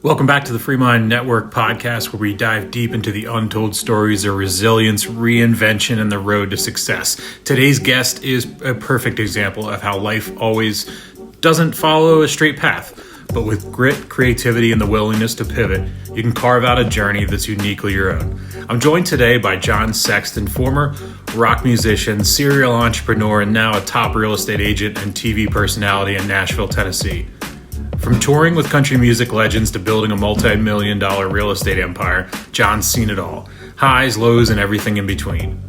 Welcome back to the FreeMind Network Podcast, where we dive deep into the untold stories of resilience, reinvention, and the road to success. Today's guest is a perfect example of how life always doesn't follow a straight path, but with grit, creativity, and the willingness to pivot, you can carve out a journey that's uniquely your own. I'm joined today by Jon Sexton, former rock musician, serial entrepreneur, and now a top real estate agent and TV personality in Nashville, Tennessee. From touring with country music legends to building a multi-million-dollar real estate empire, Jon's seen it all. Highs, lows, and everything in between.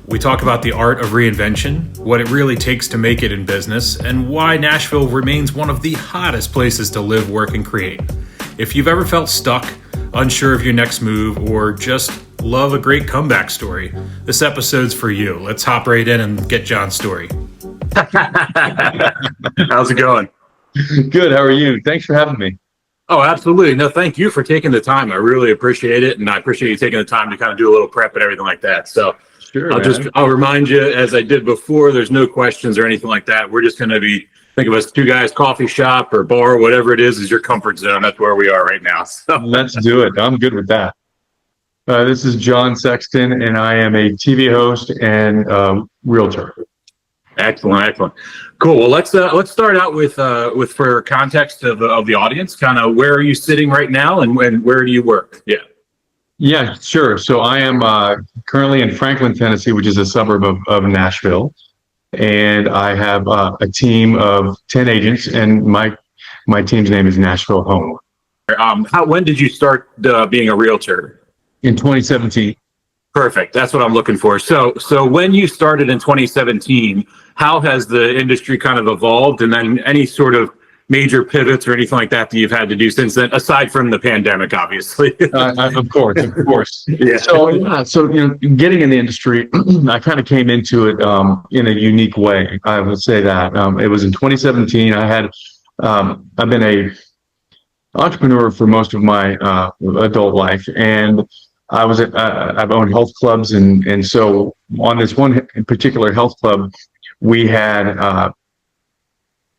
We talk about the art of reinvention, what it really takes to make it in business, and why Nashville remains one of the hottest places to live, work, and create. If you've ever felt stuck, unsure of your next move, or just love a great comeback story, this episode's for you. Let's hop right in and get Jon's story. How's it going? Good. How are you? Thanks for having me. Oh, absolutely. No, thank you for taking the time. I really appreciate it. And I appreciate you taking the time to kind of do a little prep and everything like that. So sure, I'll remind you, as I did before, there's no questions or anything like that. We're just going to think of us two guys, coffee shop or bar, whatever it is your comfort zone. That's where we are right now. So let's do it. I'm good with that. This is Jon Sexton, and I am a TV host and realtor. Excellent. Cool. Well, let's start out with for context of the audience, kind of where are you sitting right now and where do you work? Yeah, sure. So I am currently in Franklin, Tennessee, which is a suburb of Nashville, and I have a team of 10 agents, and my team's name is Nashville Home. When did you start being a realtor? In 2017. Perfect. That's what I'm looking for. So when you started in 2017, how has the industry kind of evolved, and then any sort of major pivots or anything like that you've had to do since then, aside from the pandemic, obviously? Of course. Yeah. So getting in the industry, I kind of came into it in a unique way. I would say that it was in 2017. I've been a entrepreneur for most of my adult life, and I've owned health clubs, and so on this one particular health club, we had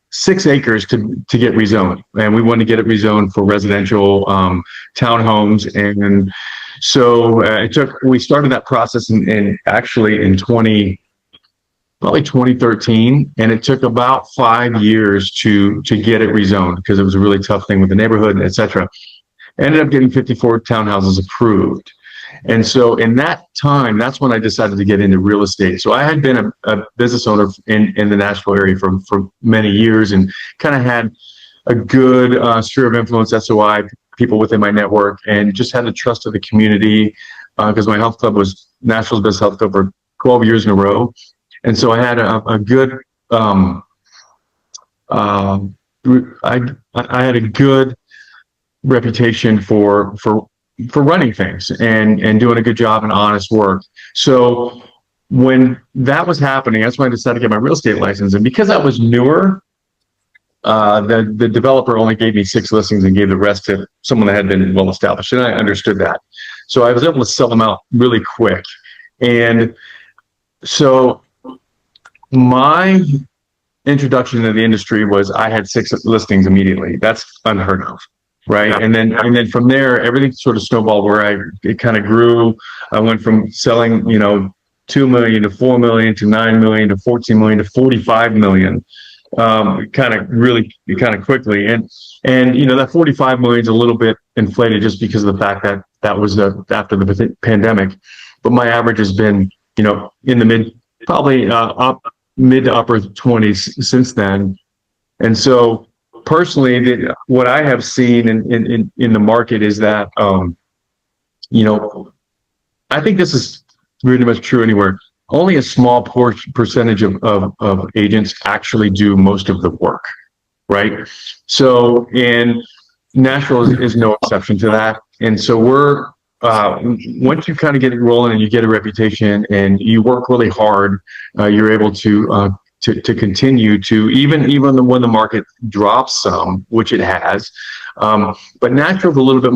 6 acres to get rezoned, and we wanted to get it rezoned for residential townhomes, and so we started that process in 2013, and it took about 5 years to get it rezoned because it was a really tough thing with the neighborhood, etc. Ended up getting 54 townhouses approved. And so in that time, that's when I decided to get into real estate. So I had been a business owner in the Nashville area for many years, and kind of had a good sphere of influence, SOI, people within my network, and just had the trust of the community because my health club was Nashville's best health club for 12 years in a row. And so I had a good, I had a good reputation for running things and doing a good job and honest work. So when that was happening, that's when I decided to get my real estate license. And because I was newer, the developer only gave me 6 listings and gave the rest to someone that had been well established. And I understood that. So I was able to sell them out really quick. And so my introduction to the industry was I had 6 listings immediately. That's unheard of. Right. And then from there, everything sort of snowballed where it kind of grew. I went from selling, 2 million to 4 million to 9 million to 14 million to 45 million, kind of quickly. And that 45 million is a little bit inflated just because of the fact that was after the pandemic. But my average has been, in the mid to upper 20s since then. And so, personally, what I have seen in the market is that, I think this is really much true anywhere. Only a small percentage of agents actually do most of the work, right? So, in Nashville is no exception to that. And so once you kind of get it rolling and you get a reputation and you work really hard, you're able to continue to even when the market drops some, which it has, but Nashville's a little bit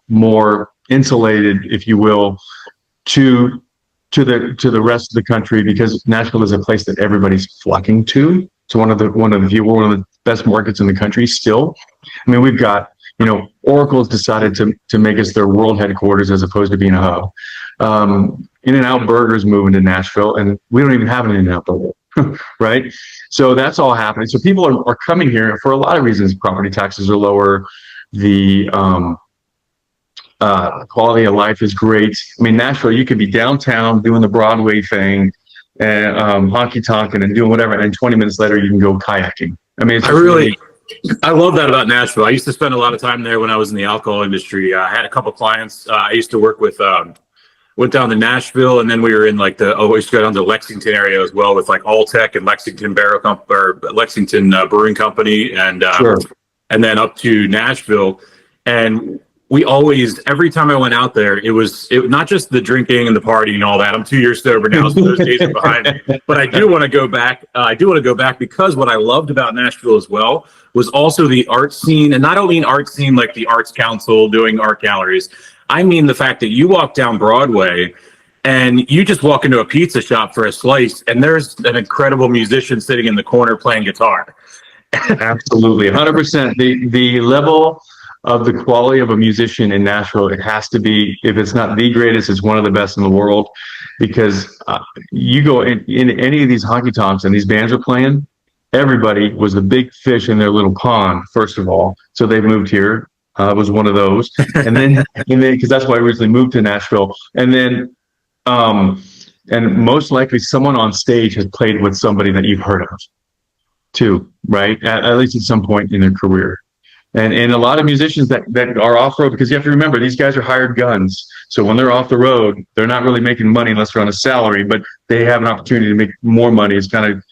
more insulated, if you will, to the rest of the country, because Nashville is a place that everybody's flocking to. It's one of the best markets in the country still. I mean, we've got Oracle's decided to make us their world headquarters as opposed to being a hub. In-N-Out Burger's moving to Nashville, and we don't even have an In-N-Out Burger, right? So that's all happening. So people are coming here for a lot of reasons. Property taxes are lower. The quality of life is great. I mean, Nashville, you could be downtown doing the Broadway thing and honky tonking and doing whatever, and 20 minutes later you can go kayaking. I mean, I love that about Nashville. I used to spend a lot of time there when I was in the alcohol industry. I had a couple clients. I used to work with, went down to Nashville, and then we were in we used to go down to Lexington area as well with like Alltech and Lexington Lexington Brewing Company, and sure. And then up to Nashville. And we always, every time I went out there, it was not just the drinking and the partying and all that. I'm 2 years sober now, so those days are behind me. But I do want to go back. Because what I loved about Nashville as well was also the art scene, and not only an art scene like the Arts Council doing art galleries. I mean the fact that you walk down Broadway and you just walk into a pizza shop for a slice, and there's an incredible musician sitting in the corner playing guitar. Absolutely, 100%. The level of the quality of a musician in Nashville, it has to be, if it's not the greatest, it's one of the best in the world, because you go in any of these honky tonks and these bands are playing, everybody was the big fish in their little pond, first of all. So they moved here. Was one of those. And then because that's why I originally moved to Nashville. And then, and most likely someone on stage has played with somebody that you've heard of too, right? At least at some point in their career. And a lot of musicians that are off-road, because you have to remember, these guys are hired guns. So when they're off the road, they're not really making money unless they're on a salary, but they have an opportunity to make more money. It's kind of,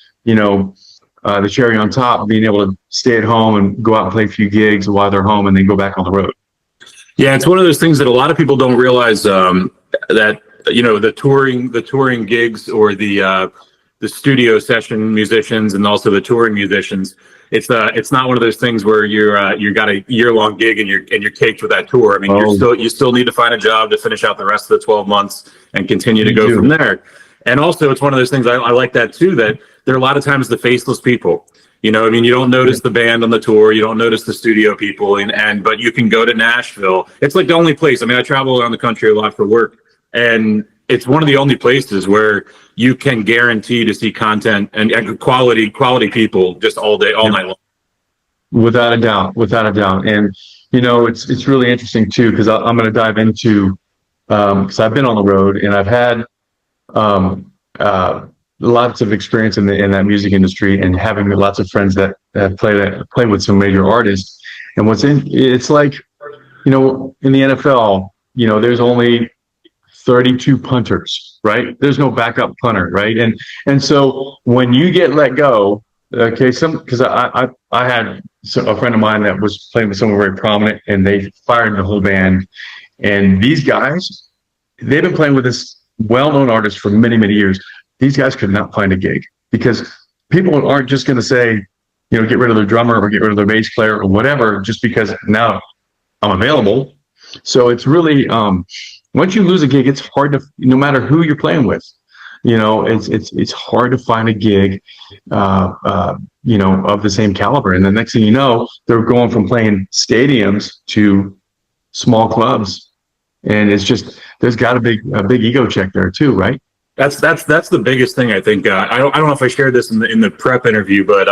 the cherry on top, being able to stay at home and go out and play a few gigs while they're home and then go back on the road. Yeah, it's one of those things that a lot of people don't realize, that, the touring gigs or the studio session musicians and also the touring musicians. It's not one of those things where you got a year-long gig and you're caked with that tour. I mean, you still need to find a job to finish out the rest of the 12 months and continue to go from there. And also, it's one of those things I like that too, that there are a lot of times the faceless people. You don't notice the band on the tour, you don't notice the studio people, but you can go to Nashville. It's like the only place. I mean, I travel around the country a lot for work, and it's one of the only places where you can guarantee to see content and quality people just all day, all night long. Without a doubt. And it's really interesting too, because I'm going to dive into, because I've been on the road and I've had lots of experience in that music industry, and having lots of friends that play with some major artists. And it's like, in the NFL, there's only 32 punters, right? There's no backup punter, right? And so when you get let go, okay, because I had a friend of mine that was playing with someone very prominent, and they fired the whole band. And these guys, they've been playing with this well-known artist for many, many years. These guys could not find a gig, because people aren't just going to say, get rid of their drummer or get rid of their bass player or whatever, just because now I'm available. So it's really, once you lose a gig, it's hard to, no matter who you're playing with, it's hard to find a gig, of the same caliber. And the next thing you know, they're going from playing stadiums to small clubs. And it's just, there's got a big ego check there too, right? That's the biggest thing, I think. I don't know if I shared this in the prep interview, but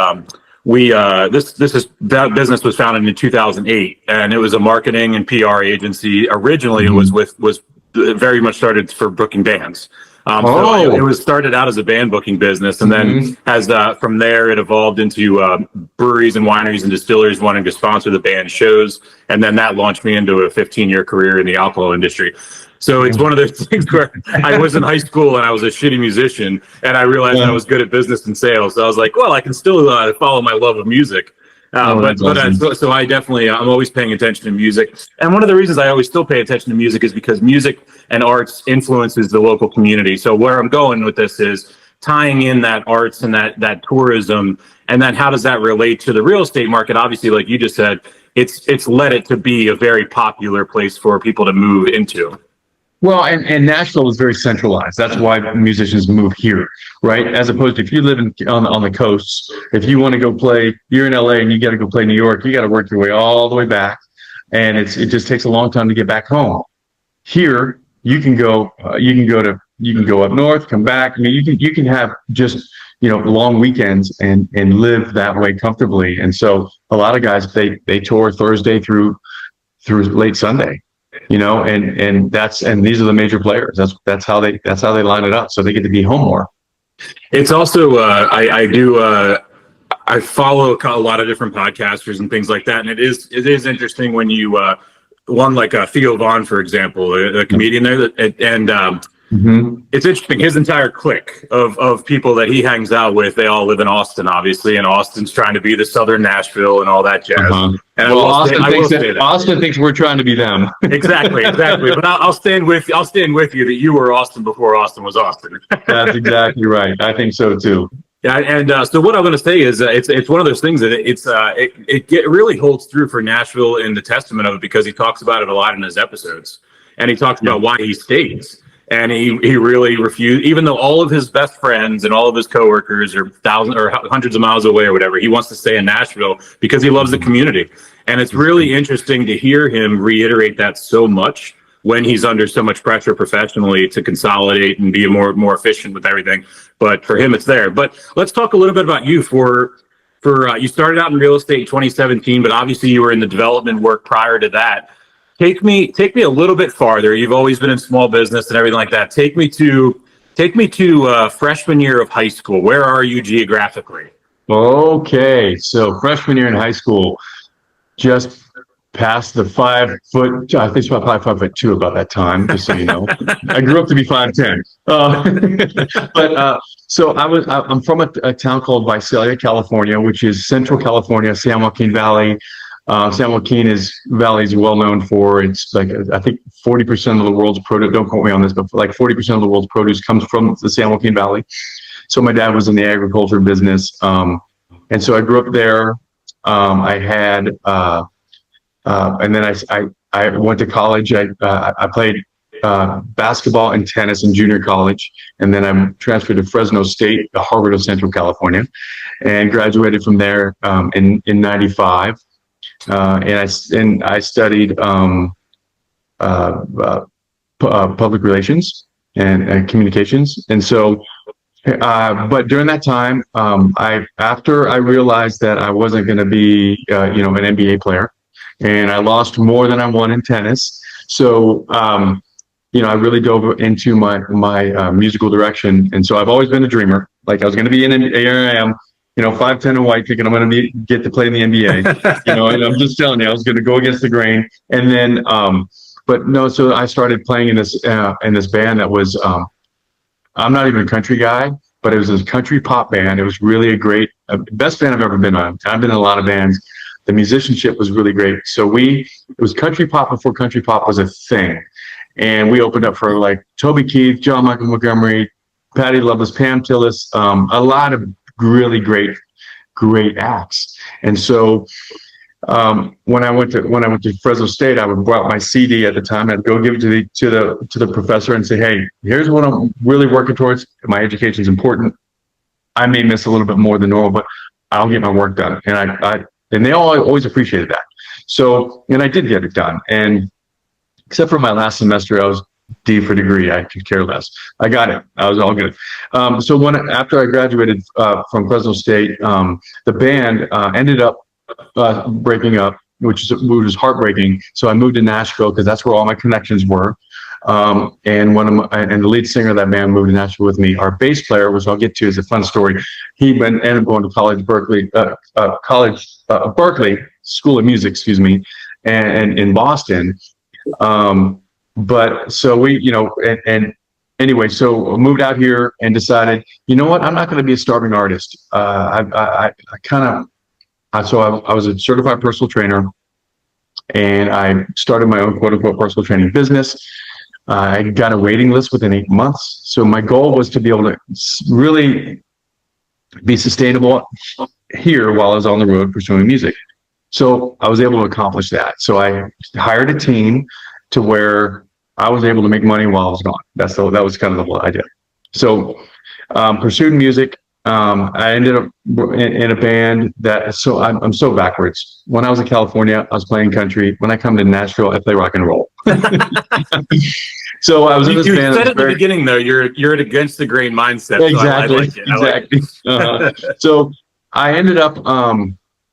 that business was founded in 2008, and it was a marketing and PR agency. Originally, it was very much started for booking bands. So it was started out as a band booking business, and then as from there it evolved into breweries and wineries and distilleries wanting to sponsor the band shows, and then that launched me into a 15-year career in the alcohol industry. So it's one of those things where I was in high school and I was a shitty musician, and I realized I was good at business and sales. So I was like, well, I can still follow my love of music. So I definitely, I'm always paying attention to music. And one of the reasons I always still pay attention to music is because music and arts influences the local community. So where I'm going with this is tying in that arts and that tourism, and then how does that relate to the real estate market? Obviously, like you just said, it's led it to be a very popular place for people to move into. Well, and Nashville is very centralized. That's why musicians move here, right? As opposed to if you live on the coasts, if you want to go play, you're in LA and you got to go play New York, you got to work your way all the way back. and it just takes a long time to get back home. Here, you can go up north, come back. I mean, you can have just, long weekends and live that way comfortably. And so a lot of guys, they tour Thursday through late Sunday, and these are the major players. That's how they line it up. So they get to be home more. It's also, I follow a lot of different podcasters and things like that. And it is interesting when you, one like Theo Vaughn, for example, a comedian there, it's interesting. His entire clique of people that he hangs out with, they all live in Austin, obviously, and Austin's trying to be the Southern Nashville and all that jazz. And Austin thinks we're trying to be them. Exactly. But I'll stand with you that you were Austin before Austin was Austin. That's exactly right. I think so too. Yeah, and so what I'm going to say is it's one of those things that it really holds through for Nashville in the testament of it, because he talks about it a lot in his episodes, and he talks about why he stays, and he really refused, even though all of his best friends and all of his coworkers are thousands or hundreds of miles away or whatever, he wants to stay in Nashville because he loves the community, and it's really interesting to hear him reiterate that so much when he's under so much pressure professionally to consolidate and be more efficient with everything. But for him, it's there. But let's talk a little bit about you. You started out in real estate in 2017, but obviously you were in the development work prior to that. Take me a little bit farther. You've always been in small business and everything like that. Take me to freshman year of high school. Where are you geographically? Okay, so freshman year in high school, just past the 5 foot. I think it's about 5'2" about that time, just so you know. I grew up to be 5'10". So I'm from a town called Visalia, California, which is Central California, San Joaquin Valley. San Joaquin Valley is well known for, it's like, I think 40% of the world's produce, don't quote me on this, but like 40% of the world's produce comes from the San Joaquin Valley. So my dad was in the agriculture business. And so I grew up there. I had, and then I went to college. I played basketball and tennis in junior college, and then I transferred to Fresno State, the Harvard of Central California, and graduated from there in '95. And I studied public relations and communications. And so, but during that time, after I realized that I wasn't going to be an NBA player, and I lost more than I won in tennis. So, I really dove into my musical direction. And so I've always been a dreamer. Like, I was going to be here I am, 5'10" and white, thinking I'm going to get to play in the NBA, and I'm just telling you, I was going to go against the grain. And then, but no, so I started playing in this band that was, I'm not even a country guy, but it was a country pop band. It was really best band I've ever been on. I've been in a lot of bands. The musicianship was really great. So it was country pop before country pop was a thing. And we opened up for like Toby Keith, John Michael Montgomery, Patty Loveless, Pam Tillis, a lot of really great acts. And so when I went to Fresno State, I would brought my CD at the time. I'd go give it to the professor and say, hey, here's what I'm really working towards. My education is important. I may miss a little bit more than normal, but I'll get my work done. And they always appreciated that. So, and I did get it done. And except for my last semester, I was D for degree. I could care less. I got it. I was all good. So after I graduated from Fresno State, the band ended up breaking up, which was heartbreaking. So I moved to Nashville because that's where all my connections were. And the lead singer of that band moved to Nashville with me. Our bass player, which I'll get to, is a fun story. He ended up going to Berkeley School of Music, and in Boston. But so we, and anyway, so moved out here and decided, you know what, I'm not going to be a starving artist. So I was a certified personal trainer, and I started my own quote unquote personal training business. I got a waiting list within 8 months. So my goal was to be able to really be sustainable here while I was on the road pursuing music. So I was able to accomplish that. So I hired a team to where I was able to make money while I was gone. That was kind of the whole idea. So pursued music, I ended up in a band that, so I'm so backwards. When I was in California, I was playing country. When I come to Nashville, I play rock and roll. So I was in this band. You said at the beginning, though, you're an against the grain mindset. Exactly. So I like it. So I ended up,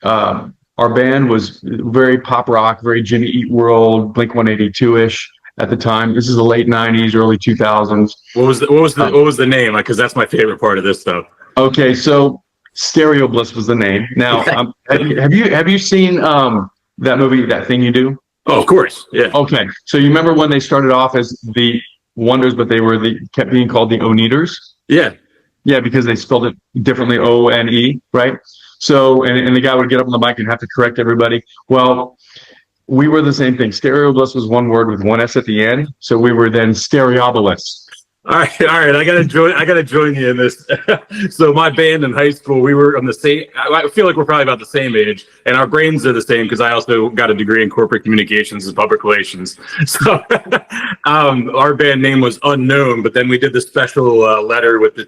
our band was very pop rock, very Jimmy Eat World, Blink 182-ish at the time. This is the late 90s, early 2000s. What was the name? Because that's my favorite part of this stuff. Okay, so Stereo Bliss was the name. Now, have you seen that movie, That Thing You Do? Oh, of course, yeah. Okay, so you remember when they started off as the Wonders, but they kept being called the Oneaters? Yeah. Yeah, because they spelled it differently, O-N-E, right? So, and the guy would get up on the mic and have to correct everybody. Well, we were the same thing. Stereobliss was one word with one S at the end, so we were then Stereobolus. All right. I gotta join you in this. So my band in high school, we were on the same. I feel like we're probably about the same age, and our brains are the same because I also got a degree in corporate communications and public relations. So our band name was Unknown, but then we did the special letter with the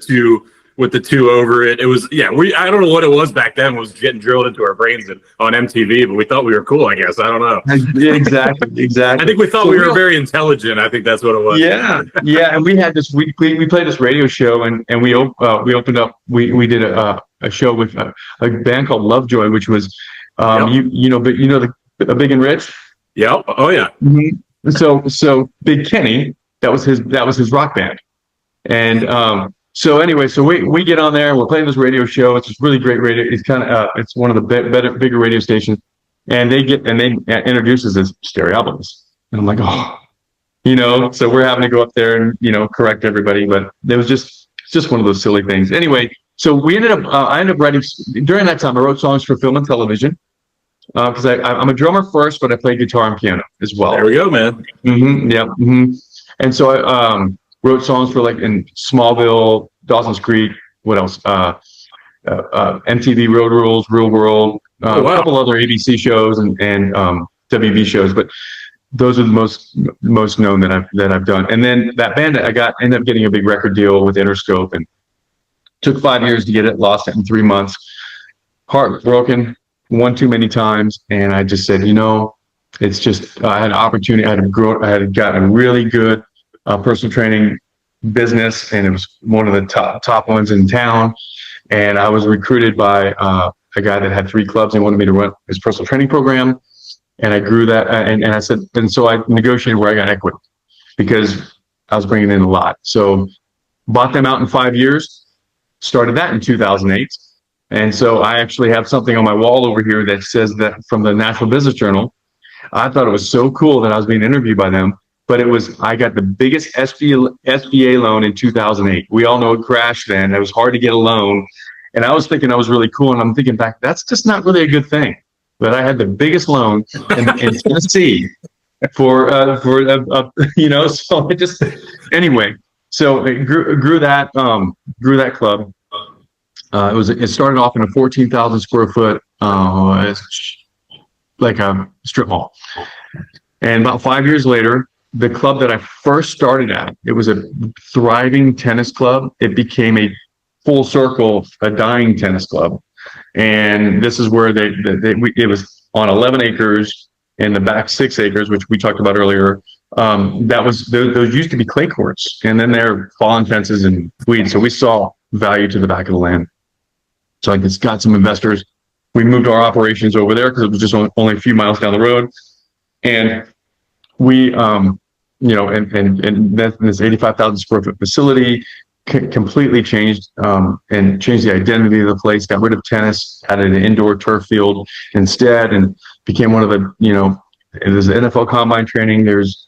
two over it. It was, yeah, I don't know what it was back then. It was getting drilled into our brains on MTV, but we thought we were cool, I guess. I don't know. Exactly. I think we thought we were very intelligent. I think that's what it was. Yeah. And we had this, we played this radio show, and we opened up, we did a show with a band called Lovejoy, which was, but the Big and Rich? Yeah. Oh yeah. Mm-hmm. So Big Kenny, that was his rock band. And, so anyway, so we get on there and we're playing this radio show. It's this really great radio. It's kind of it's one of the bigger radio stations, and they introduce us as Stereopolis, and I'm like, oh, so we're having to go up there and correct everybody, but it was just one of those silly things. Anyway, so I ended up writing during that time. I wrote songs for film and television because I'm a drummer first, but I played guitar and piano as well. There we go, man. Mm-hmm, yeah. Mm-hmm. And so I wrote songs for like in Smallville, Dawson's Creek, what else? MTV Road Rules, Real World, a couple other ABC shows and WB shows, but those are the most known that I've done. And then that band that I got ended up getting a big record deal with Interscope, and took 5 years to get it, lost it in 3 months. Heartbroken, one too many times, and I just said, it's just I had an opportunity. I had gotten a really good personal training business, and it was one of the top ones in town. And I was recruited by a guy that had 3 clubs and wanted me to run his personal training program. And I grew that, and I said, and so I negotiated where I got equity because I was bringing in a lot. So bought them out in 5 years, started that in 2008. And so I actually have something on my wall over here that says that from the Nashville Business Journal. I thought it was so cool that I was being interviewed by them. But I got the biggest SBA loan in 2008. We all know it crashed then. It was hard to get a loan. And I was thinking I was really cool. And I'm thinking back, that's just not really a good thing. But I had the biggest loan in Tennessee for so it just, anyway. So it grew that club. It started off in a 14,000 square foot, like a strip mall. And about 5 years later, the club that I first started at, it was a thriving tennis club. It became a full circle, a dying tennis club. And this is where it was on 11 acres, in the back 6 acres, which we talked about earlier. Those used to be clay courts, and then they're fallen fences and weeds. So we saw value to the back of the land. So I just got some investors. We moved our operations over there because it was just only a few miles down the road. And we, and this 85,000 square foot facility completely changed and changed the identity of the place, got rid of tennis, added an indoor turf field instead, and became one of the, there's NFL combine training, there's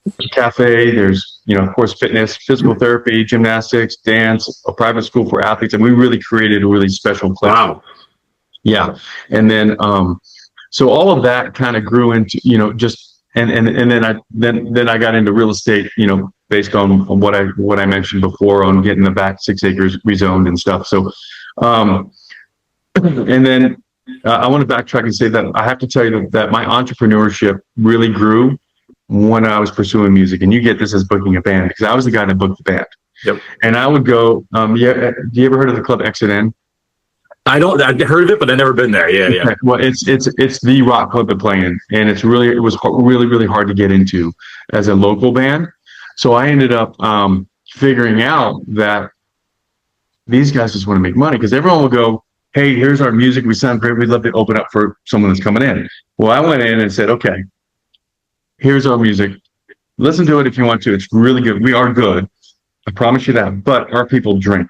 a cafe, there's, of course, fitness, physical therapy, gymnastics, dance, a private school for athletes. And we really created a really special place. Wow. Yeah. And then, so all of that kind of grew into, and then I got into real estate, based on what I mentioned before on getting the back 6 acres rezoned and stuff. So, and then I want to backtrack and say that I have to tell you that my entrepreneurship really grew when I was pursuing music. And you get this as booking a band, because I was the guy that booked the band. Yep. And I would go, do you ever heard of the club Exit N? I've heard of it, but I've never been there. Yeah, yeah. Well, it's the rock club to play in, and it was really hard to get into as a local band. So I ended up figuring out that these guys just want to make money, because everyone will go, hey, here's our music, we sound great, we'd love to open up for someone that's coming in. Well, I went in and said, okay, here's our music, listen to it if you want to, it's really good, we are good, I promise you that, but our people drink.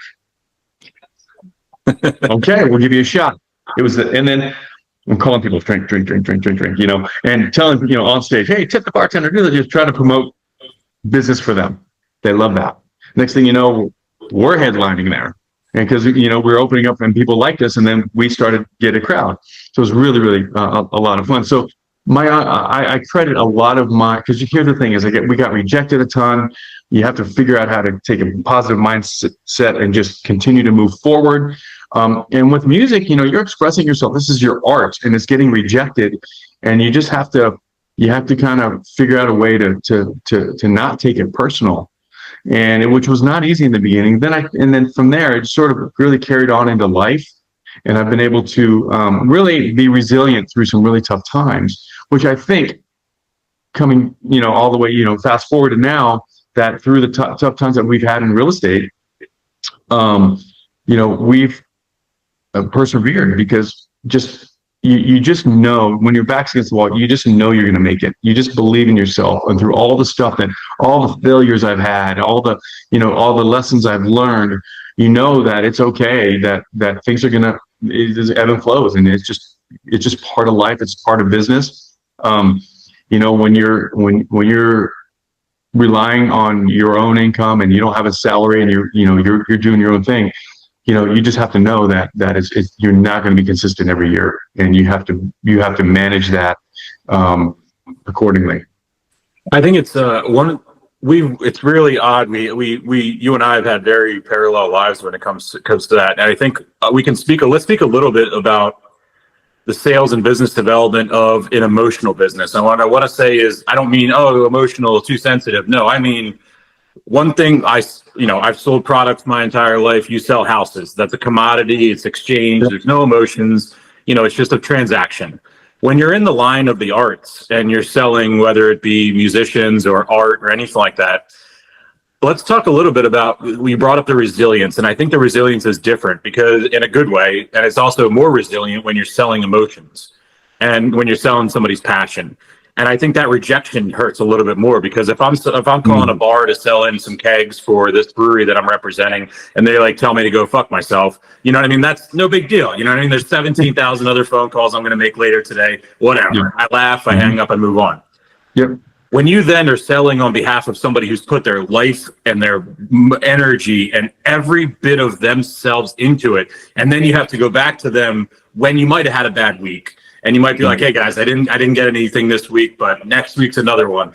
Okay, we'll give you a shot. And then I'm calling people drink, and telling, on stage, hey, tip the bartender, just try to promote business for them. They love that. Next thing you know, we're headlining there. And because, we're opening up and people liked us, and then we started to get a crowd. So it was really a lot of fun. So I credit a lot of because here's the thing is we got rejected a ton. You have to figure out how to take a positive mindset and just continue to move forward. And with music, you're expressing yourself. This is your art, and it's getting rejected, and you just have to kind of figure out a way to not take it personal, which was not easy in the beginning. Then from there, it sort of really carried on into life, and I've been able to really be resilient through some really tough times, which I think coming all the way fast forward to now, that through the tough times that we've had in real estate, we've persevered, because you just know when your back's against the wall, you just know you're going to make it. You just believe in yourself, and through all the stuff all the failures I've had, all the lessons I've learned, that it's okay, that things are going to ebb and flows, and it's just part of life. It's part of business. When you're relying on your own income and you don't have a salary, and you're doing your own thing, you just have to know that you're not going to be consistent every year, and you have to manage that accordingly. I think it's it's really odd. You and I have had very parallel lives when it comes to that, and I think let's speak a little bit about the sales and business development of an emotional business. And what I want to say is, I don't mean emotional, too sensitive. No, I mean, one thing, I've sold products my entire life. You sell houses. That's a commodity. It's exchange. There's no emotions. It's just a transaction. When you're in the line of the arts and you're selling, whether it be musicians or art or anything like that, let's talk a little bit about, we brought up the resilience. And I think the resilience is different, because in a good way, and it's also more resilient when you're selling emotions and when you're selling somebody's passion. And I think that rejection hurts a little bit more, because if I'm calling a bar to sell in some kegs for this brewery that I'm representing, and they tell me to go fuck myself, you know what I mean? That's no big deal. You know what I mean? There's 17,000 other phone calls I'm going to make later today. Whatever. Yeah. I laugh, I hang up, and move on. Yep. When you then are selling on behalf of somebody who's put their life and their energy and every bit of themselves into it, and then you have to go back to them when you might have had a bad week. And you might be like, hey guys, I didn't get anything this week, but next week's another one.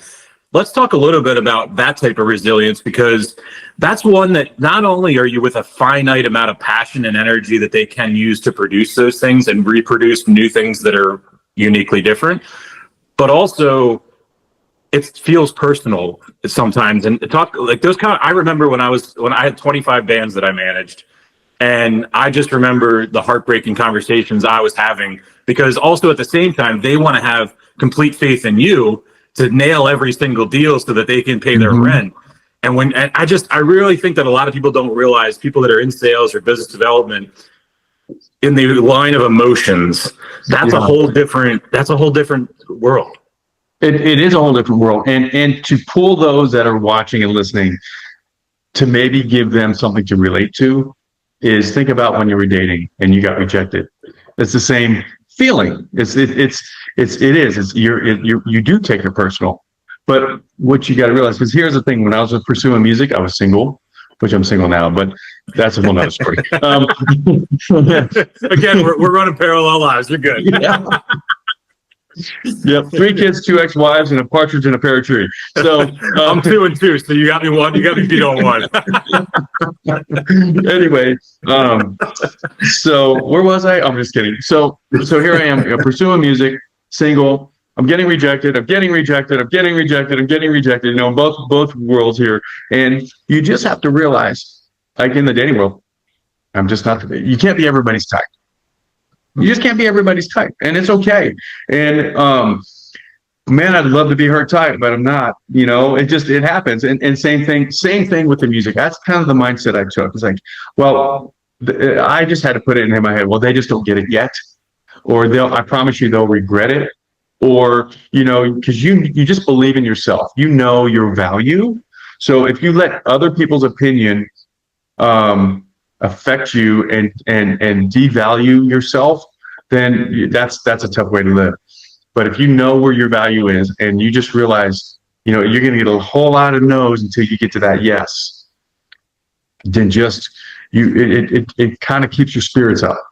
Let's talk a little bit about that type of resilience, because that's one that not only are you with a finite amount of passion and energy that they can use to produce those things and reproduce new things that are uniquely different, but also it feels personal sometimes. And I remember when I had 25 bands that I managed. And I just remember the heartbreaking conversations I was having, because also at the same time, they want to have complete faith in you to nail every single deal so that they can pay their rent. And I really think that a lot of people don't realize, people that are in sales or business development, in the line of emotions, that's a whole different world. It is a whole different world. And to pull those that are watching and listening, to maybe give them something to relate to, is think about when you were dating and you got rejected. It's the same feeling. You do take it personal. But what you got to realize, because here's the thing: when I was pursuing music, I was single, which I'm single now, but that's a whole nother story. Again, we're running parallel lives. You're good. Yeah. Yep, 3 kids, 2 ex-wives, and a partridge in a pear tree. So I'm 2 and 2. So you got me one. You got me beat on one. Anyway, so where was I? I'm just kidding. So here I am, pursuing music, single, I'm getting rejected. I'm getting rejected. I'm getting rejected. I'm getting rejected. You know, in both worlds here. And you just have to realize, like in the dating world, I'm just not. You can't be everybody's type. You just can't be everybody's type, and it's okay. And man, I'd love to be her type, but I'm not. You know, it happens. And same thing with the music. That's kind of the mindset I took. It's like, well, I just had to put it in my head. Well, they just don't get it yet, or I promise you, they'll regret it. Or, you know, because you just believe in yourself, you know your value. So if you let other people's opinion affect you and devalue yourself, then that's a tough way to live. But if you know where your value is and you just realize, you know, you're going to get a whole lot of no's until you get to that yes, then it kind of keeps your spirits up.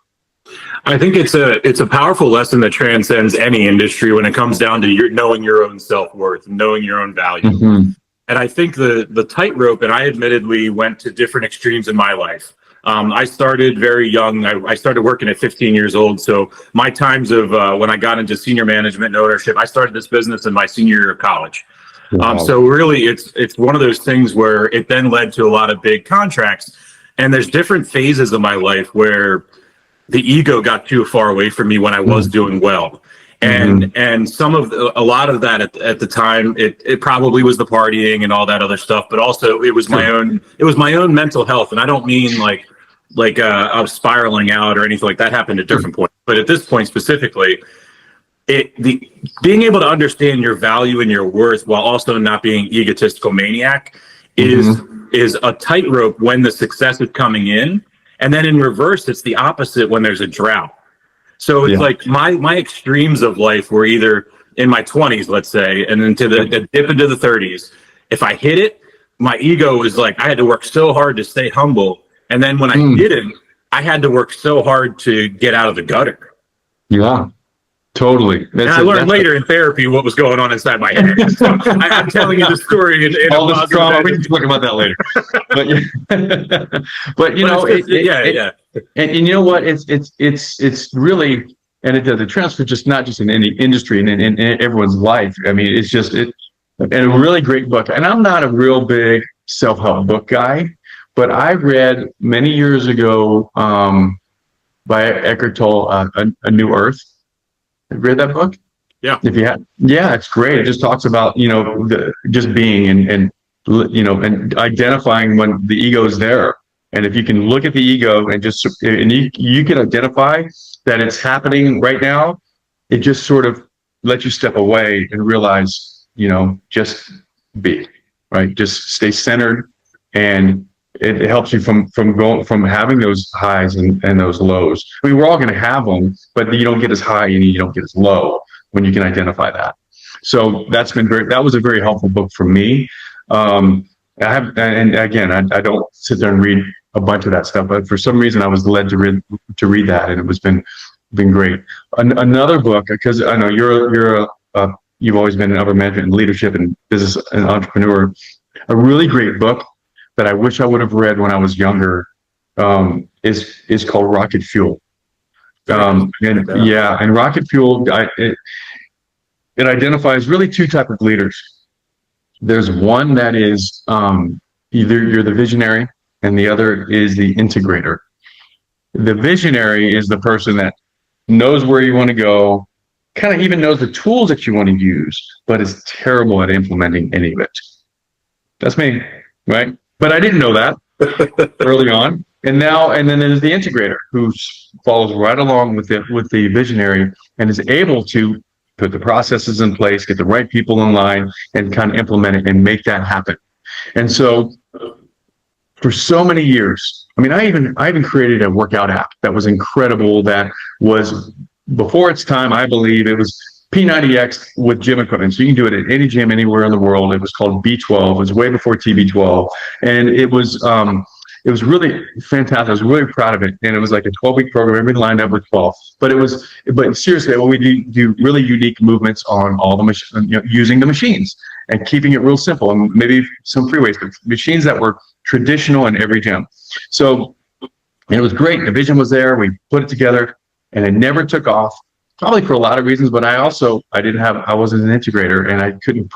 I think it's a powerful lesson that transcends any industry when it comes down to knowing your own self-worth, knowing your own value. Mm-hmm. And I think the tightrope, and I admittedly went to different extremes in my life. I started very young. I started working at 15 years old. So my times of when I got into senior management and ownership, I started this business in my senior year of college. Wow. So really, it's one of those things where it then led to a lot of big contracts. And there's different phases of my life where the ego got too far away from me when I was doing well. And a lot of that at the time, it probably was the partying and all that other stuff, but also it was my own mental health. And I don't mean like I was spiraling out or anything like that. Happened at different points. But at this point specifically, being able to understand your value and your worth while also not being egotistical maniac is a tightrope when the success is coming in. And then in reverse, it's the opposite when there's a drought. So it's like my extremes of life were either in my 20s, let's say, and then to the dip into the 30s. If I hit it, my ego was like, I had to work so hard to stay humble. And then when I didn't, I had to work so hard to get out of the gutter. Yeah, totally. And I learned later in therapy what was going on inside my head. So I'm telling you the story. In all this drama, we can talk about that later. But you know, and you know what? It's really, and it transfers just not just in any industry and in everyone's life. I mean, it's just and a really great book. And I'm not a real big self-help book guy, but I read many years ago by Eckhart Tolle, A New Earth. Have you read that book? Yeah. If you had, yeah, it's great. It just talks about, you know, just being and you know, and identifying when the ego is there. And if you can look at the ego and you can identify that it's happening right now, it just sort of lets you step away and realize, you know, just be, right? Just stay centered, and it helps you from having those highs and those lows. I mean, we're all going to have them, but you don't get as high and you don't get as low when you can identify that. So that's been that was a very helpful book for me. And again, I don't sit there and read a bunch of that stuff, but for some reason I was led to read that, and it was been great. Another book, because I know you've always been in upper management and leadership and business and entrepreneur. A really great book that I wish I would have read when I was younger is called Rocket Fuel. And Rocket Fuel, it identifies really two types of leaders. There's one that is either you're the visionary, and the other is the integrator. The visionary is the person that knows where you want to go, kind of even knows the tools that you want to use, but is terrible at implementing any of it. That's me, right? But I didn't know that early on. And then there's the integrator, who follows right along with the visionary and is able to put the processes in place, get the right people in line, and kind of implement it and make that happen. And so for so many years, I mean, I even created a workout app that was incredible, that was before its time. I believe it was P90X with gym equipment. So you can do it at any gym anywhere in the world. It was called B12. It was way before TB12. And it was really fantastic. I was really proud of it. And it was like a 12-week program, everything lined up with 12. But seriously, we do really unique movements on all the using the machines and keeping it real simple, and maybe some free weights, but machines that were traditional in every gym. So it was great. The vision was there. We put it together, and it never took off. probably for a lot of reasons, but I wasn't an integrator, and I couldn't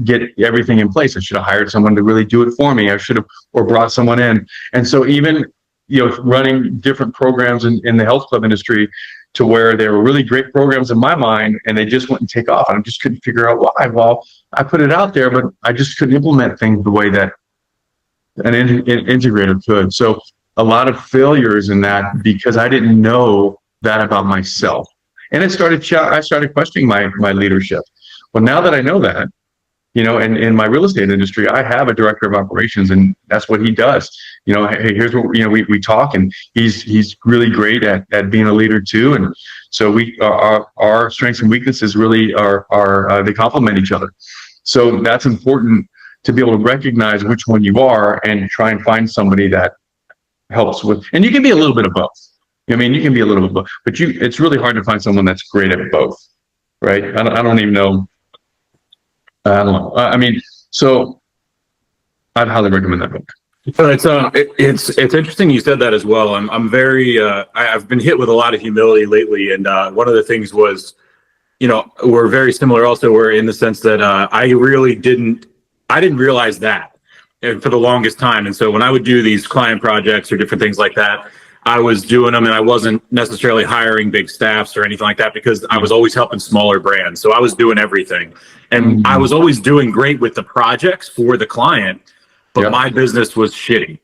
get everything in place. I should have hired someone to really do it for me. I should have, or brought someone in. And so even, running different programs in the health club industry, to where they were really great programs in my mind, and they just wouldn't take off. And I just couldn't figure out why. Well, I put it out there, but I just couldn't implement things the way that an integrator could. So a lot of failures in that, because I didn't know that about myself. And I started questioning my leadership. Well, now that I know that, and in my real estate industry, I have a director of operations, and that's what he does. Hey, here's what, we talk, and he's really great at being a leader too. And so our strengths and weaknesses really are they complement each other. So that's important, to be able to recognize which one you are and try and find somebody that helps with, and you can be a little bit of both. You can be a little bit of both, but it's really hard to find someone that's great at both, right? I don't even know. I don't know. So I'd highly recommend that book. It's interesting you said that as well. I'm very I've been hit with a lot of humility lately, and one of the things was, we're very similar also. We're in the sense that I didn't realize that for the longest time. And so when I would do these client projects or different things like that, I was doing them, and I wasn't necessarily hiring big staffs or anything like that, because I was always helping smaller brands. So I was doing everything, and I was always doing great with the projects for the client, but my business was shitty.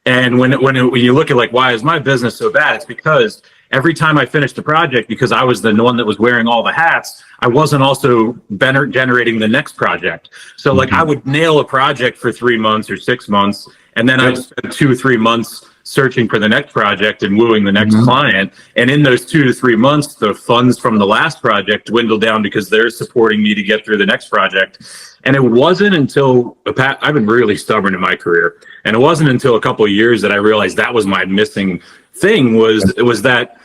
And when you look at like, why is my business so bad? It's because every time I finished a project, because I was the one that was wearing all the hats, I wasn't also generating the next project. So like I would nail a project for 3 months or 6 months, and then I'd spend 2 or 3 months searching for the next project and wooing the next client. And in those 2 to 3 months, the funds from the last project dwindle down because they're supporting me to get through the next project. And it wasn't until I've been really stubborn in my career, and it wasn't until a couple of years that I realized that was my missing thing. Was that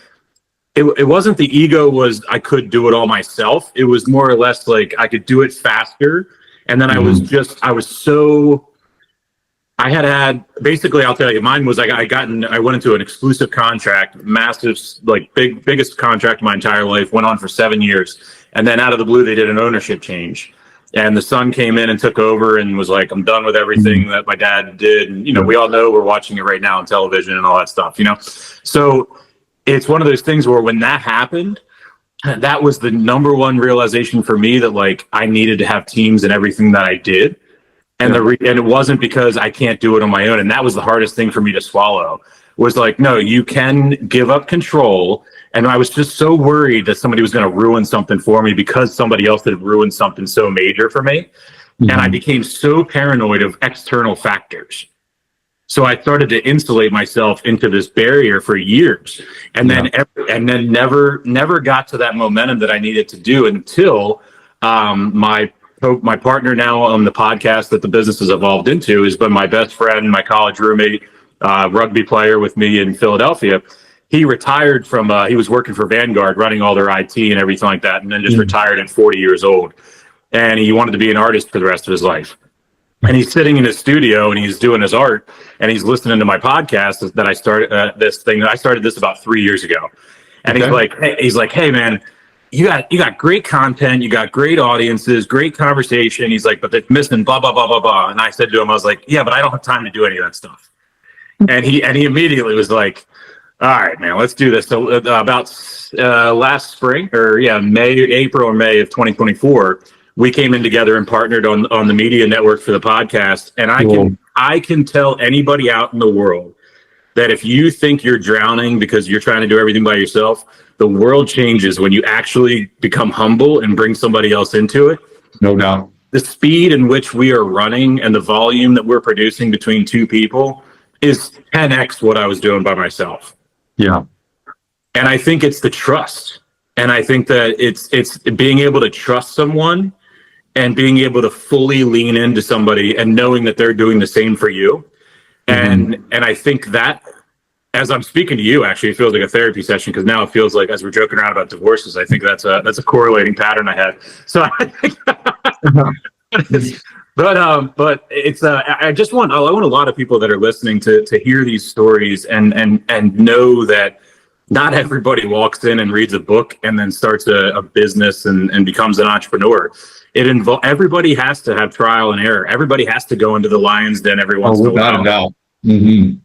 it wasn't the ego was I could do it all myself. It was more or less like I could do it faster. And then I had basically, I'll tell you, mine was I went into an exclusive contract, massive, like biggest contract of my entire life, went on for 7 years. And then out of the blue, they did an ownership change. And the son came in and took over and was like, I'm done with everything that my dad did. And, we all know, we're watching it right now on television and all that stuff, So it's one of those things where when that happened, that was the number one realization for me, that like I needed to have teams in everything that I did. And and it wasn't because I can't do it on my own. And that was the hardest thing for me to swallow, was like, no, you can give up control. And I was just so worried that somebody was going to ruin something for me because somebody else had ruined something so major for me. And I became so paranoid of external factors. So I started to insulate myself into this barrier for years, and then never got to that momentum that I needed to do until my partner now on the podcast that the business has evolved into has been my best friend, my college roommate, rugby player with me in Philadelphia. He retired from, he was working for Vanguard, running all their IT and everything like that, and then just retired at 40 years old. And he wanted to be an artist for the rest of his life. And he's sitting in his studio and he's doing his art, and he's listening to my podcast that I started, I started this about 3 years ago. And he's like, hey man, you got great content, you got great audiences, great conversation. He's like, but they're missing blah, blah, blah, blah, blah. And I said to him, I was like, yeah, but I don't have time to do any of that stuff. And he immediately was like, all right, man, let's do this. So about last spring, or April or May of 2024, we came in together and partnered on the media network for the podcast. And I can tell anybody out in the world that if you think you're drowning because you're trying to do everything by yourself, the world changes when you actually become humble and bring somebody else into it. No doubt. The speed in which we are running and the volume that we're producing between two people is 10x what I was doing by myself. Yeah. And I think it's the trust. And I think that it's being able to trust someone and being able to fully lean into somebody and knowing that they're doing the same for you. And I think that, as I'm speaking to you, actually, it feels like a therapy session, because now it feels like, as we're joking around about divorces, I think that's a correlating pattern I had. So I think but it's I want a lot of people that are listening to hear these stories and know that not everybody walks in and reads a book and then starts a business and becomes an entrepreneur. Everybody has to have trial and error. Everybody has to go into the lion's den every once in a while. Without a doubt. Mm-hmm.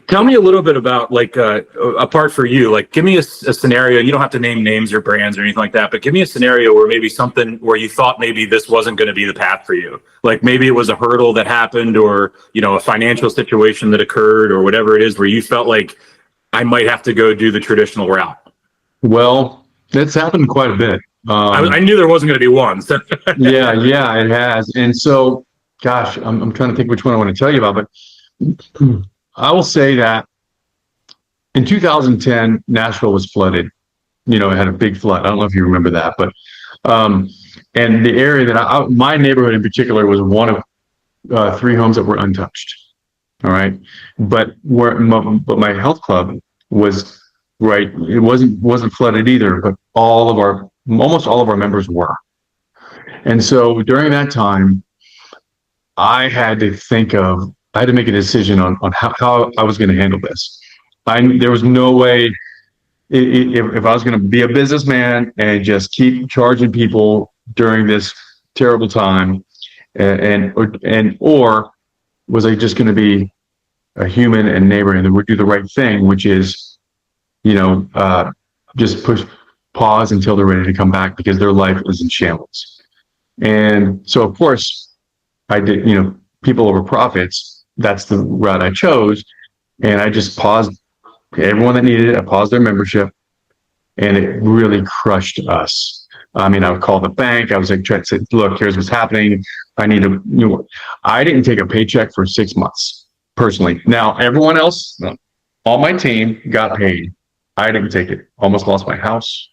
Tell me a little bit about, like, apart for you, like, give me a scenario. You don't have to name names or brands or anything like that, but give me a scenario where maybe something where you thought maybe this wasn't going to be the path for you. Like maybe it was a hurdle that happened, or, you know, a financial situation that occurred, or whatever it is, where you felt like I might have to go do the traditional route. Well, it's happened quite a bit. I knew there wasn't going to be one. So. yeah, it has. And so, gosh, I'm trying to think which one I want to tell you about, but I will say that in 2010, Nashville was flooded. You know, it had a big flood. I don't know if you remember that, but and the area that my neighborhood in particular was one of 3 homes that were untouched. All right, but my health club was right. It wasn't flooded either, but almost all of our members were. And so during that time, I had to make a decision on how I was going to handle this. There was no way, if I was going to be a businessman and just keep charging people during this terrible time, or was I just going to be a human and neighbor and would do the right thing, which is, you know, just pause until they're ready to come back because their life is in shambles. And so, of course, I did, you know, people over profits. That's the route I chose. And I just paused everyone that needed it. I paused their membership, and it really crushed us. I mean, I would call the bank. I was like, trying to say, look, here's what's happening. I need I didn't take a paycheck for 6 months personally. Now, everyone else on my team got paid. I didn't take it. Almost lost my house.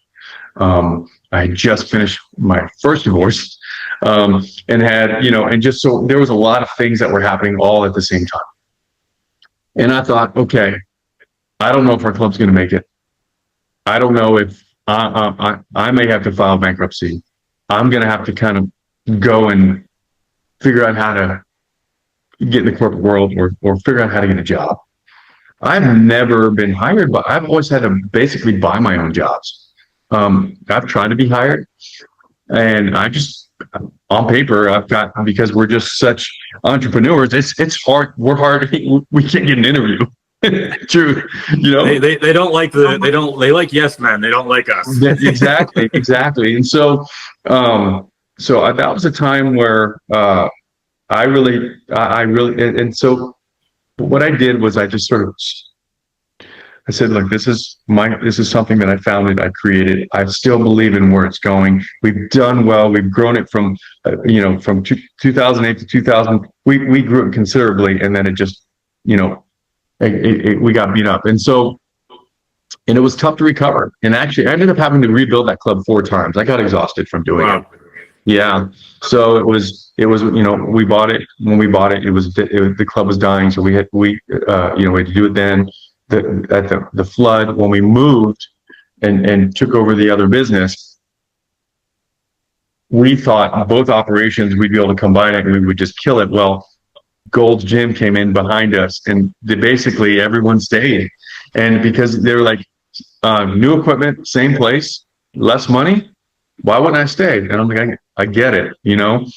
I had just finished my first divorce, and had, you know, and just so there was a lot of things that were happening all at the same time. And I thought, okay, I don't know if our club's going to make it. I don't know if I may have to file bankruptcy. I'm going to have to kind of go and figure out how to get in the corporate world or figure out how to get a job. I've never been hired, but I've always had to basically buy my own jobs. I've tried to be hired, and I just, on paper, because we're just such entrepreneurs, it's hard. We're hard. We can't get an interview. True. You know, they don't like they like yes men. They don't like us. Exactly. And so, that was a time where I really, and so what I did was I just I said, look, this is something that I founded, I created. I still believe in where it's going. We've done well. We've grown it from 2008 to 2000. We grew it considerably, and then it just, you know, we got beat up. And it was tough to recover. And actually, I ended up having to rebuild that club 4 times. I got exhausted from doing it. Yeah. So it was, you know, we bought it. When we bought it, the club was dying. So we had to do it then. At the flood, when we moved and took over the other business, we thought both operations we'd be able to combine it and we would just kill it. Well, Gold's Gym came in behind us, and basically everyone stayed. And because they're like, new equipment, same place, less money, why wouldn't I stay? And I'm like, I get it, you know.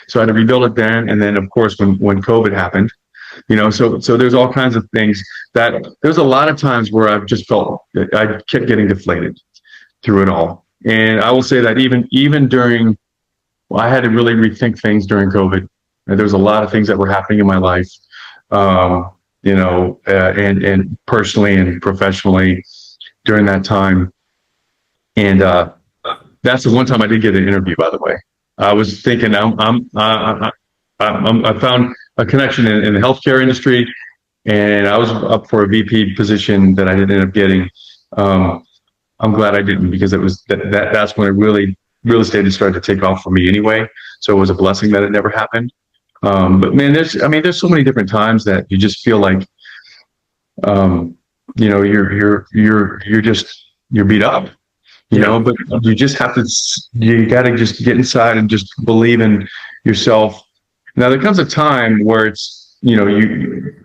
So I had to rebuild it then, and then of course when COVID happened. You know, so there's all kinds of things that there's a lot of times where I've just felt that I kept getting deflated through it all. And I will say that even during, I had to really rethink things during COVID. And there's a lot of things that were happening in my life, you know, and personally and professionally during that time. And that's the one time I did get an interview, by the way. I was thinking I found a connection in the healthcare industry, and I was up for a VP position that I didn't end up getting. I'm glad I didn't, because it was that's when real estate had started to take off for me anyway. So it was a blessing that it never happened. But man, there's so many different times that you just feel like, you know, you're beat up, you know, but you just have to, you got to just get inside and just believe in yourself. Now there comes a time where it's, you know,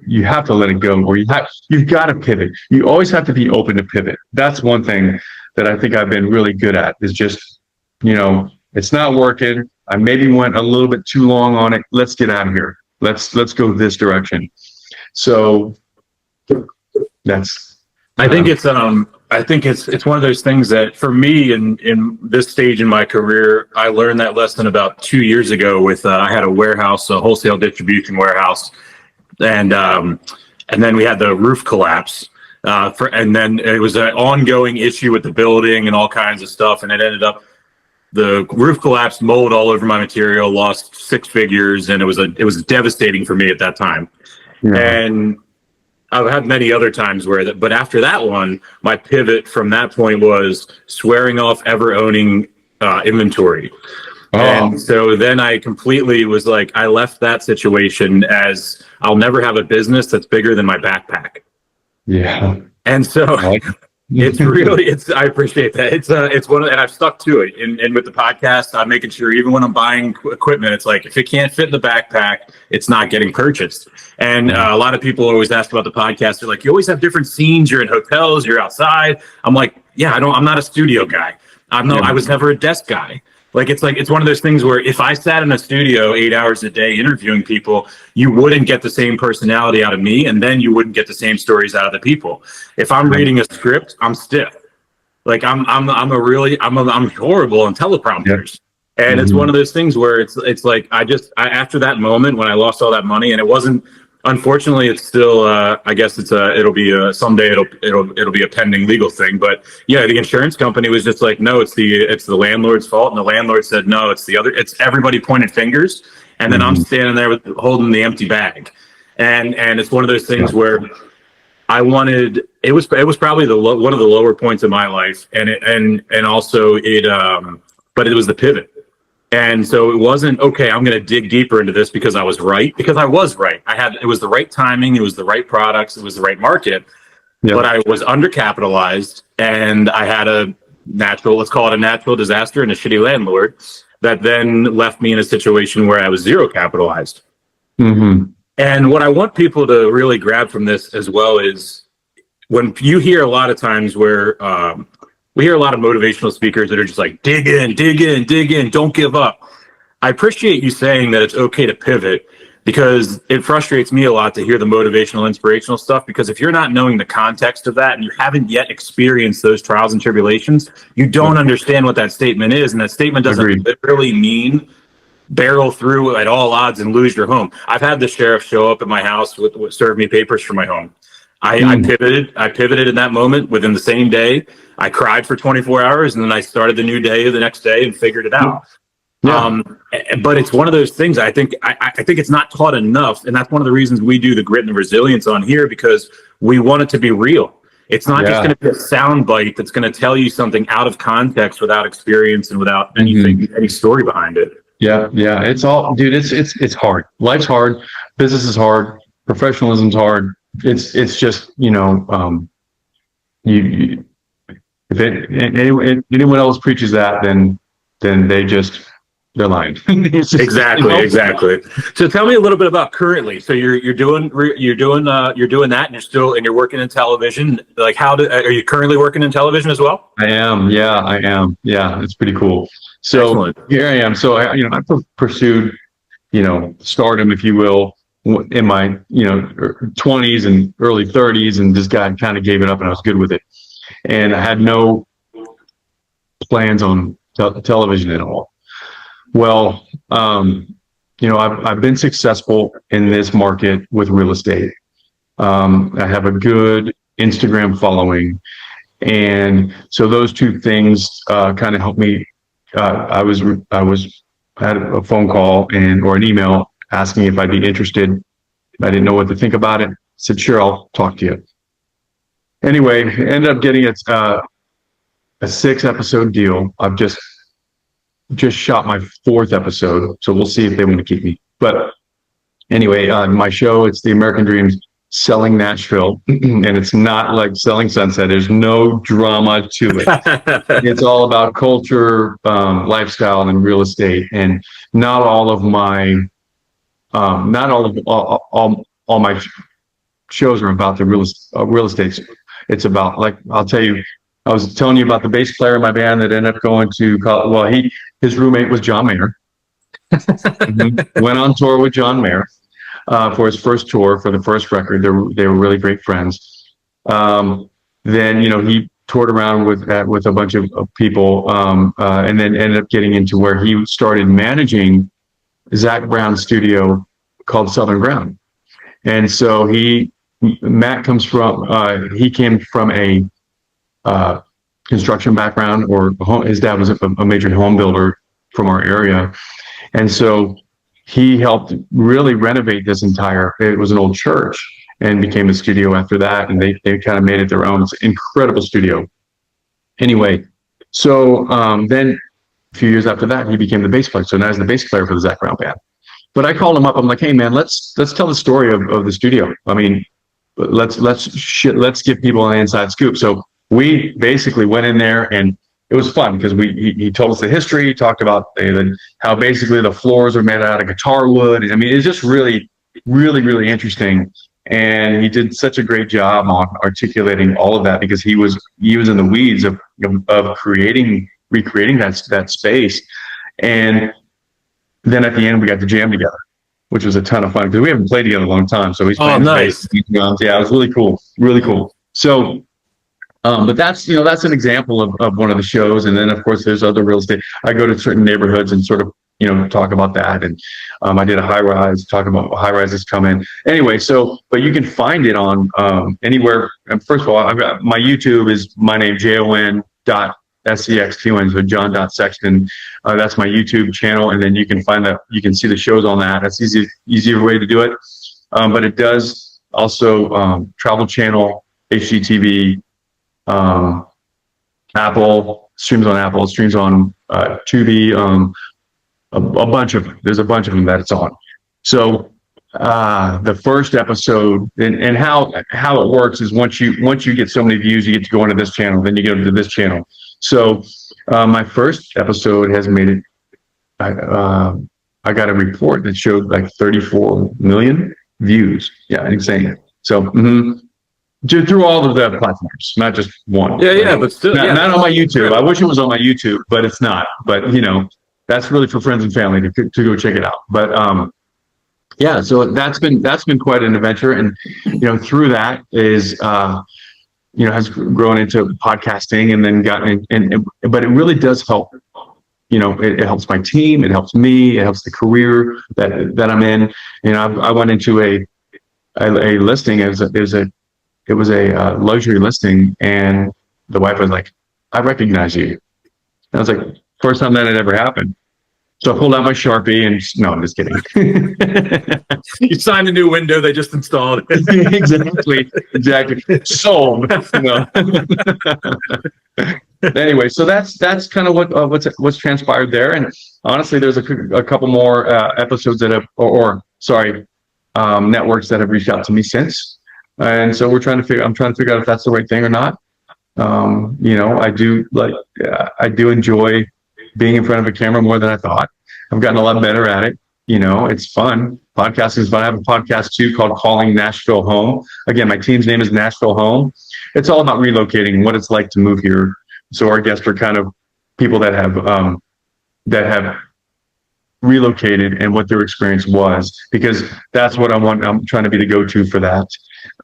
you have to let it go, or you've got to pivot. You always have to be open to pivot. That's one thing that I think I've been really good at, is just, it's not working. I maybe went a little bit too long on it. Let's get out of here. Let's go this direction. So that's. I think it's one of those things that for me in this stage in my career, I learned that lesson about 2 years ago with I had a warehouse, a wholesale distribution warehouse, and then we had the roof collapse. And then it was an ongoing issue with the building and all kinds of stuff, and it ended up the roof collapsed, mold all over my material, lost 6 figures, and it was devastating for me at that time. Yeah. And I've had many other times but after that one, my pivot from that point was swearing off ever owning inventory. Oh. And so then I completely was like, I left that situation as I'll never have a business that's bigger than my backpack. Yeah. And so I appreciate that. It's one and I've stuck to it. And with the podcast, I'm making sure even when I'm buying equipment, it's like, if it can't fit in the backpack, it's not getting purchased. And a lot of people always ask about the podcast. They're like, you always have different scenes. You're in hotels, you're outside. I'm like, yeah, I'm not a studio guy. I was never a desk guy. It's one of those things where if I sat in a studio 8 hours a day interviewing people, you wouldn't get the same personality out of me, and then you wouldn't get the same stories out of the people. If I'm reading a script, I'm stiff. I'm horrible on teleprompters. Yep. And it's one of those things where it's like after that moment when I lost all that money, and it wasn't. Unfortunately, it's still. I guess it'll be someday. It'll be a pending legal thing. But yeah, the insurance company was just like, no, it's the landlord's fault, and the landlord said, no, it's the other. It's everybody pointed fingers, and then I'm standing there holding the empty bag, and it's one of those things where I wanted. It was probably one of the lower points of my life, and also but it was the pivot. And so it wasn't, okay, I'm going to dig deeper into this because I was right, because I was right. It was the right timing. It was the right products. It was the right market, but I was undercapitalized, and I had let's call it a natural disaster and a shitty landlord that then left me in a situation where I was zero capitalized. Mm-hmm. And what I want people to really grab from this as well is when you hear a lot of times where, we hear a lot of motivational speakers that are just like, dig in, don't give up. I appreciate you saying that it's okay to pivot, because it frustrates me a lot to hear the motivational, inspirational stuff, because if you're not knowing the context of that and you haven't yet experienced those trials and tribulations, you don't understand what that statement is. And that statement doesn't literally mean barrel through at all odds and lose your home. I've had the sheriff show up at my house with serve me papers for my home. I pivoted in that moment within the same day. I cried for 24 hours, and then I started the new day the next day and figured it out. Yeah. But it's one of those things. I think it's not taught enough, and that's one of the reasons we do the grit and the resilience on here, because we want it to be real. It's not just going to be a sound bite that's going to tell you something out of context without experience and without anything, any story behind it. Yeah. It's all, dude. It's hard. Life's hard. Business is hard. Professionalism's hard. It's just, if anyone else preaches that, then they're lying. Exactly. So tell me a little bit about currently. So you're doing that, and you're working in television. Like, are you currently working in television as well? I am. Yeah, it's pretty cool. So excellent. Here I am. So I pursued, stardom, if you will, in my 20s and early 30s, and just kind of gave it up, and I was good with it, and I had no plans on television at all. Well, I've been successful in this market with real estate. I have a good Instagram following, and so those two things kind of helped me. I had a phone call or an email asking if I'd be interested. I didn't know what to think about it. I said, sure, I'll talk to you. Anyway, ended up getting a 6-episode deal. I've just shot my 4th episode, so we'll see if they want to keep me. But anyway, my show, it's The American Dream's Selling Nashville, and it's not like Selling Sunset. There's no drama to it. It's all about culture, lifestyle, and real estate. And not all my shows are about the real estate. It's about, like, I'll tell you, I was telling you about the bass player in my band that ended up going to college. Well, his roommate was John Mayer. Went on tour with John Mayer for his first tour for the first record. They were really great friends. Then, he toured around with a bunch of people, and then ended up getting into where he started managing Zach Brown's studio called Southern Ground. And so Matt came from a construction background, or his dad was a major home builder from our area. And so he helped really renovate this it was an old church, and became a studio after that. And they kind of made it their own. It's an incredible studio. Anyway, so then a few years after that, he became the bass player. So now he's the bass player for the Zach Brown band. But I called him up. I'm like, hey man, let's tell the story of the studio. I mean, let's give people an inside scoop. So we basically went in there, and it was fun because he told us the history. He talked about how basically the floors are made out of guitar wood. I mean, it's just really, really, really interesting. And he did such a great job on articulating all of that, because he was in the weeds of recreating that space. And then at the end, we got to jam together, which was a ton of fun, because we haven't played together in a long time. So he's playing bass. Yeah, it was really cool. Really cool. So, but that's an example of one of the shows. And then of course there's other real estate. I go to certain neighborhoods and sort of, talk about that. And I did a high rise, talk about high rises come in. Anyway, but you can find it on anywhere. And first of all, I've got my YouTube is my name, JON.SEXTON, so Jon.Sexton. That's my YouTube channel. And then you can see the shows on that. That's easier way to do it. But it does also Travel Channel, HGTV, Apple, streams on Apple, streams on Tubi, there's a bunch of them that it's on. So the first episode, and how it works is once you get so many views, you get to go into this channel, then you go to this channel. So my first episode has made it, I got a report that showed like 34 million views. Yeah, insane. So through all of the platforms, not just one. Yeah, but still, not on my YouTube. I wish it was on my YouTube, but it's not. But that's really for friends and family to go check it out. But yeah, so that's been quite an adventure, and through that is has grown into podcasting, and then but it really does help. It helps my team, it helps me, it helps the career that I'm in. I went into a listing. It was a luxury listing, and the wife was like, "I recognize you." And I was like, first time that had ever happened. So I pulled out my Sharpie and no, I'm just kidding. You signed a new window they just installed. Exactly. Sold. Anyway, so that's kind of what's transpired there. And honestly, there's a couple more episodes that have, networks that have reached out to me since. And so I'm trying to figure out if that's the right thing or not. I do enjoy being in front of a camera more than I thought. I've gotten a lot better at it. It's fun. Podcasting is fun. I have a podcast too called Calling Nashville Home. Again, my team's name is Nashville Home. It's all about relocating and what it's like to move here. So our guests are kind of people that have relocated and what their experience was, because that's what I'm trying to be the go-to for that.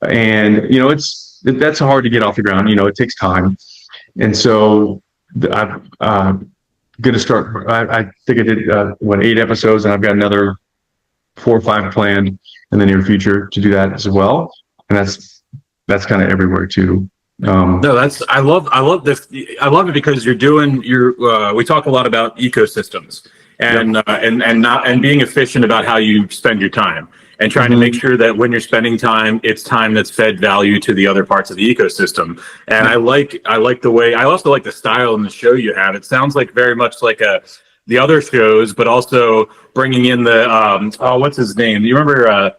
And that's hard to get off the ground. It takes time. And so I'm going to start, I think I did 8 episodes, and I've got another 4 or 5 planned in the near future to do that as well. And that's kind of everywhere too. No, I love this. I love it because we talk a lot about ecosystems and being efficient about how you spend your time, and trying to make sure that when you're spending time, it's time that's fed value to the other parts of the ecosystem. And I like the way, I also like the style in the show you have. It sounds like very much like the other shows, but also bringing in the, what's his name? You remember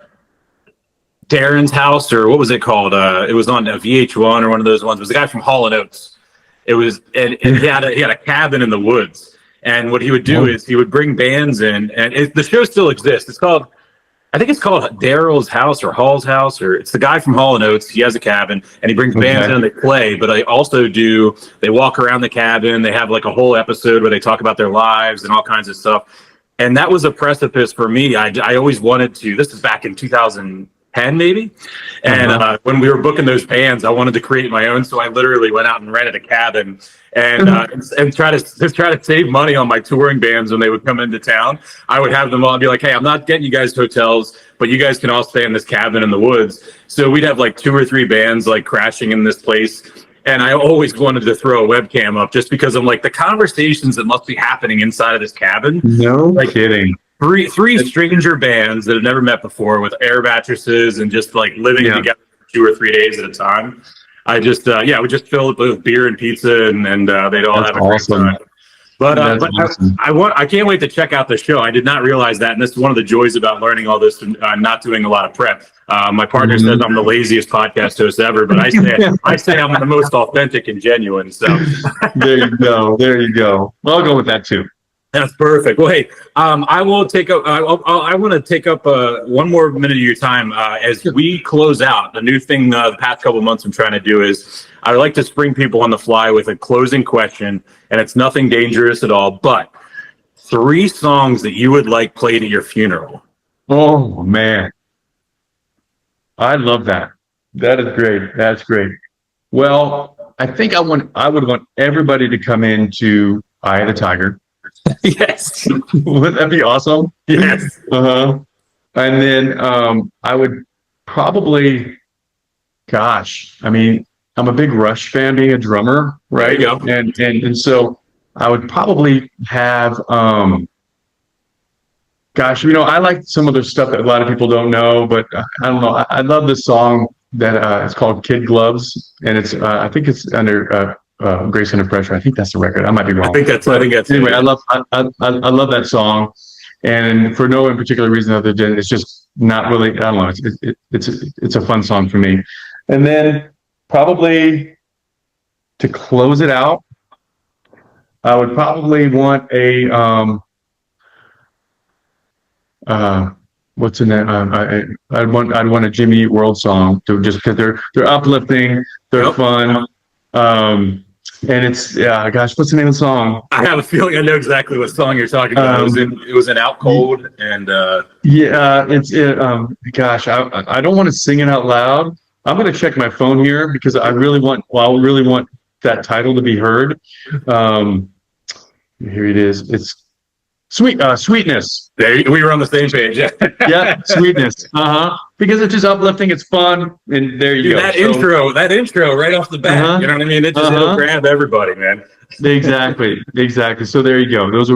Darren's House, or what was it called? It was on a VH1 or one of those ones. It was the guy from Hall & Oates. It was, and he had a cabin in the woods. And what he would do is he would bring bands in, and the show still exists. It's called I think it's called Daryl's House or Hall's House, or it's the guy from Hall & Oates. He has a cabin and he brings bands in and they play, but they walk around the cabin. They have like a whole episode where they talk about their lives and all kinds of stuff. And that was a precipice for me. I always wanted to, this is back in 2010 maybe. And when we were booking those bands, I wanted to create my own. So I literally went out and rented a cabin and try to save money on my touring bands when they would come into town. I would have them all be like, hey, I'm not getting you guys hotels, but you guys can all stay in this cabin in the woods. So we'd have like 2 or 3 bands like crashing in this place. And I always wanted to throw a webcam up just because I'm like, the conversations that must be happening inside of this cabin. No kidding. Three stranger bands that have never met before with air mattresses and just like living together for 2 or 3 days at a time. I just, we just fill it with beer and pizza and they'd all have a great time. But I can't wait to check out the show. I did not realize that. And this is one of the joys about learning all this and not doing a lot of prep. My partner says I'm the laziest podcast host ever, but I say I'm the most authentic and genuine. So there you go. Well, I'll go with that too. That's perfect. Well, hey, I want to take up 1 more minute of your time as we close out. The new thing the past couple of months I'm trying to do is I would like to spring people on the fly with a closing question, and it's nothing dangerous at all, but 3 songs that you would like played at your funeral. Oh man, I love that. That is great. That's great. Well, I think I would want everybody to come into Eye of the Tiger. Yes. Would that be awesome? Yes. And then I would probably, I'm a big Rush fan, being a drummer, right? There you go. And so I would probably have I like some of the stuff that a lot of people don't know, but I don't know. I love this song that it's called Kid Gloves, and it's I think it's under Grace Under Pressure. I think that's the record. I might be wrong. I think that's anyway. I love that song, and for no particular reason other than it's just not really. I don't know. It's a fun song for me. And then probably to close it out, I would probably want a what's in that? I'd want a Jimmy Eat World song to just because they're uplifting, they're fun. And it's what's the name of the song? I have a feeling I know exactly what song you're talking about. It was in Out Cold, and I don't want to sing it out loud. I'm going to check my phone here because I really want that title to be heard. Here it is. It's Sweetness. We were on the same page. Yeah, Sweetness. Because it's just uplifting, it's fun, and there you go. That intro right off the bat. You know what I mean? It'll grab everybody, man. Exactly. So there you go. Those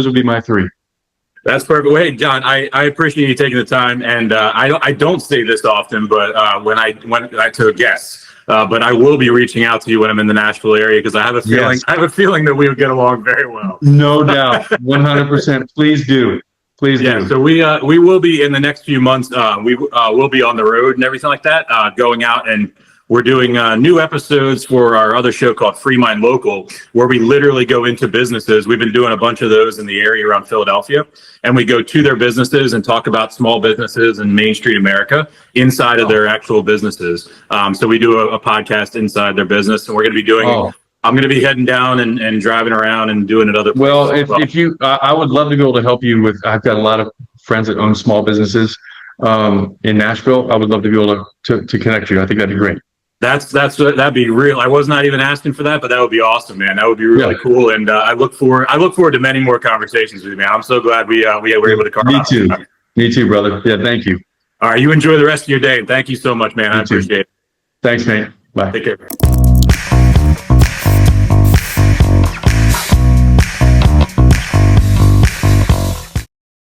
would be my 3. That's perfect. Well, hey, John, I appreciate you taking the time, and I don't say this often, but when I to a guest. But I will be reaching out to you when I'm in the Nashville area because I have a feeling. Yes. I have a feeling that we would get along very well. No doubt, 100%. Please do. So we will be in the next few months. We will be on the road and everything like that, going out, and we're doing new episodes for our other show called FreeMind Local, where we literally go into businesses. We've been doing a bunch of those in the area around Philadelphia, and we go to their businesses and talk about small businesses in Main Street America inside of their actual businesses. So we do a podcast inside their business, and we're going to be doing. I'm going to be heading down and driving around and doing it other places. Well, if you, I would love to be able to help you with. I've got a lot of friends that own small businesses in Nashville. I would love to be able to connect you. I think that'd be great. That'd be real. I was not even asking for that, but that would be awesome, man. That would be really cool. And I look forward to many more conversations with you, man. I'm so glad we were able to carve out. Me too, brother. Yeah, thank you. All right, you enjoy the rest of your day. Thank you so much, man. I appreciate it. Thanks, Nate. Bye. Take care.